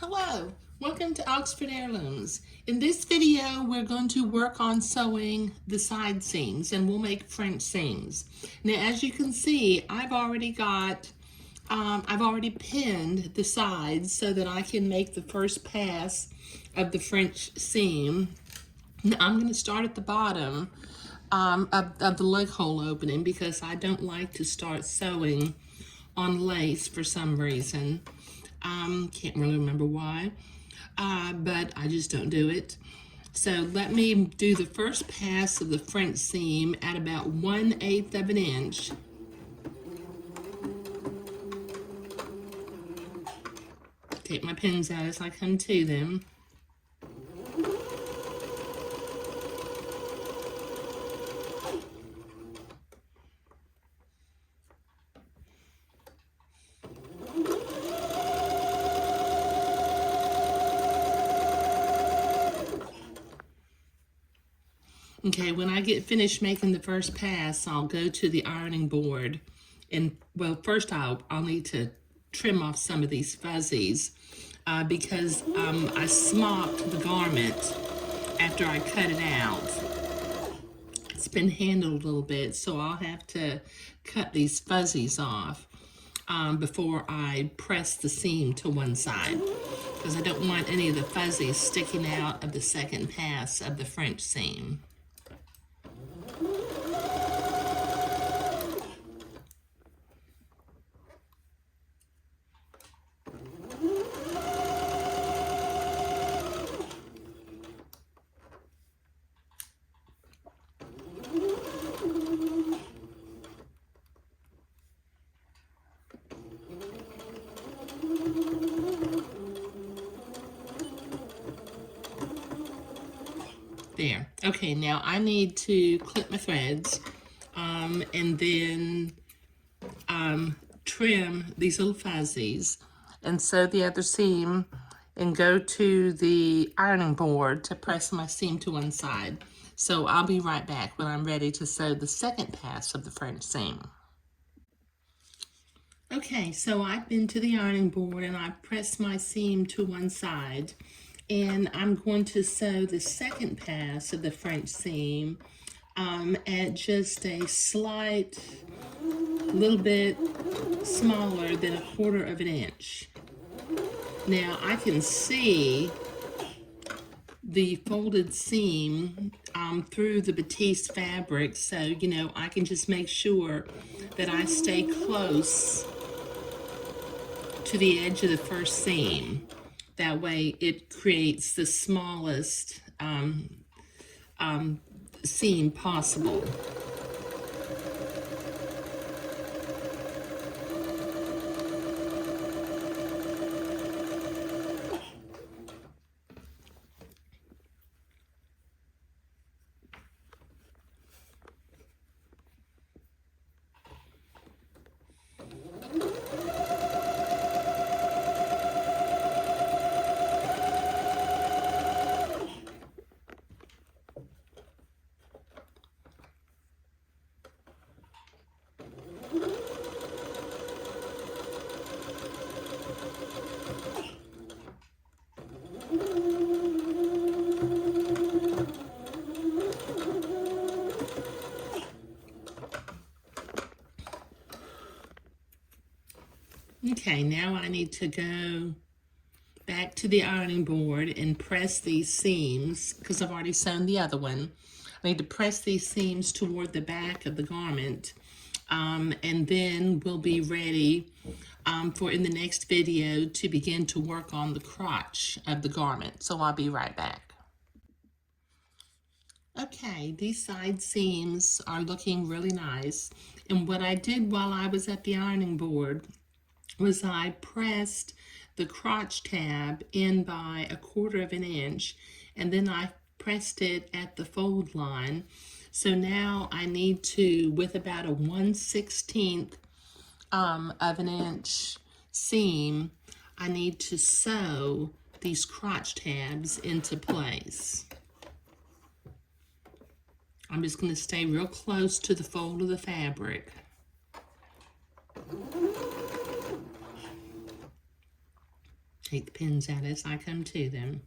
Hello, welcome to Oxford Heirlooms. In this video, we're going to work on sewing the side seams and we'll make French seams. Now, as you can see, I've already pinned the sides so that I can make the first pass of the French seam. Now, I'm going to start at the bottom of the leg hole opening because I don't like to start sewing on lace for some reason. Can't really remember why, but I just don't do it. So let me do the first pass of the French seam at about 1/8 of an inch. Take my pins out as I come to them. Okay, when I get finished making the first pass, I'll go to the ironing board. And, well, first I'll need to trim off some of these fuzzies because I smocked the garment after I cut it out. It's been handled a little bit, so I'll have to cut these fuzzies off before I press the seam to one side because I don't want any of the fuzzies sticking out of the second pass of the French seam. There. Okay, now I need to clip my threads and then trim these little fuzzies and sew the other seam and go to the ironing board to press my seam to one side. So I'll be right back when I'm ready to sew the second pass of the French seam. Okay, so I've been to the ironing board and I've pressed my seam to one side. And I'm going to sew the second pass of the French seam at just a slight, little bit smaller than 1/4 of an inch. Now I can see the folded seam through the batiste fabric, so you know I can just make sure that I stay close to the edge of the first seam. That way it creates the smallest seam possible. Okay, now I need to go back to the ironing board and press these seams because I've already sewn the other one. I need to press these seams toward the back of the garment and then we'll be ready for in the next video to begin to work on the crotch of the garment. So I'll be right back. Okay, these side seams are looking really nice. And what I did while I was at the ironing board was I pressed the crotch tab in by 1/4 of an inch, and then I pressed it at the fold line. So now I need to, with about a 1/16 of an inch seam, I need to sew these crotch tabs into place. I'm just going to stay real close to the fold of the fabric. take the pins out as I come to them.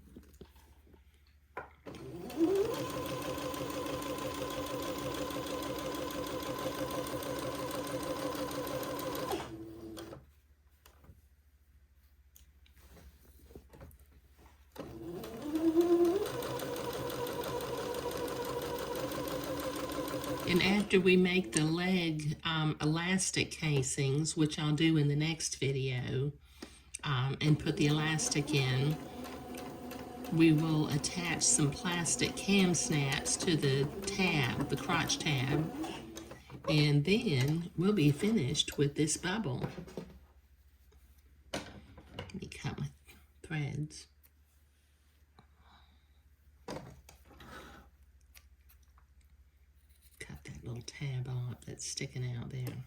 And after we make the leg elastic casings, which I'll do in the next video, and put the elastic in, we will attach some plastic cam snaps to the tab, the crotch tab, and then we'll be finished with this bubble. Let me cut my threads. Cut that little tab off that's sticking out there.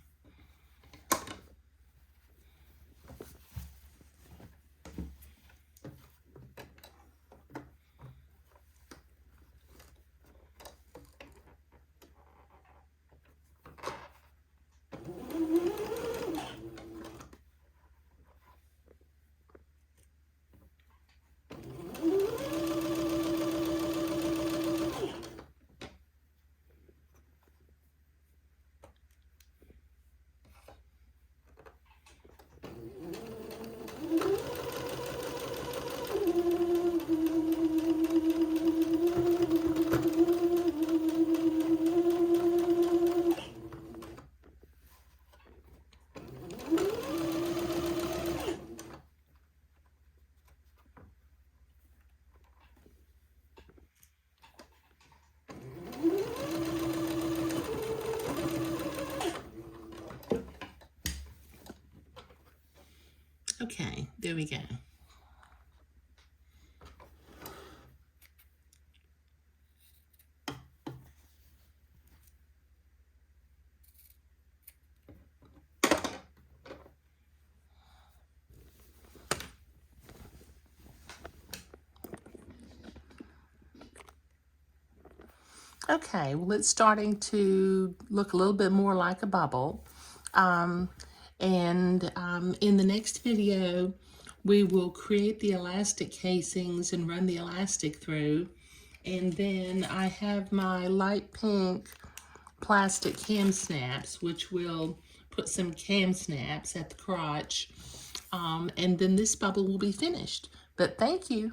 Okay, there we go. Okay, well, it's starting to look a little bit more like a bubble. In the next video, we will create the elastic casings and run the elastic through. And then I have my light pink plastic cam snaps, which will put some cam snaps at the crotch. And then this bubble will be finished. But thank you.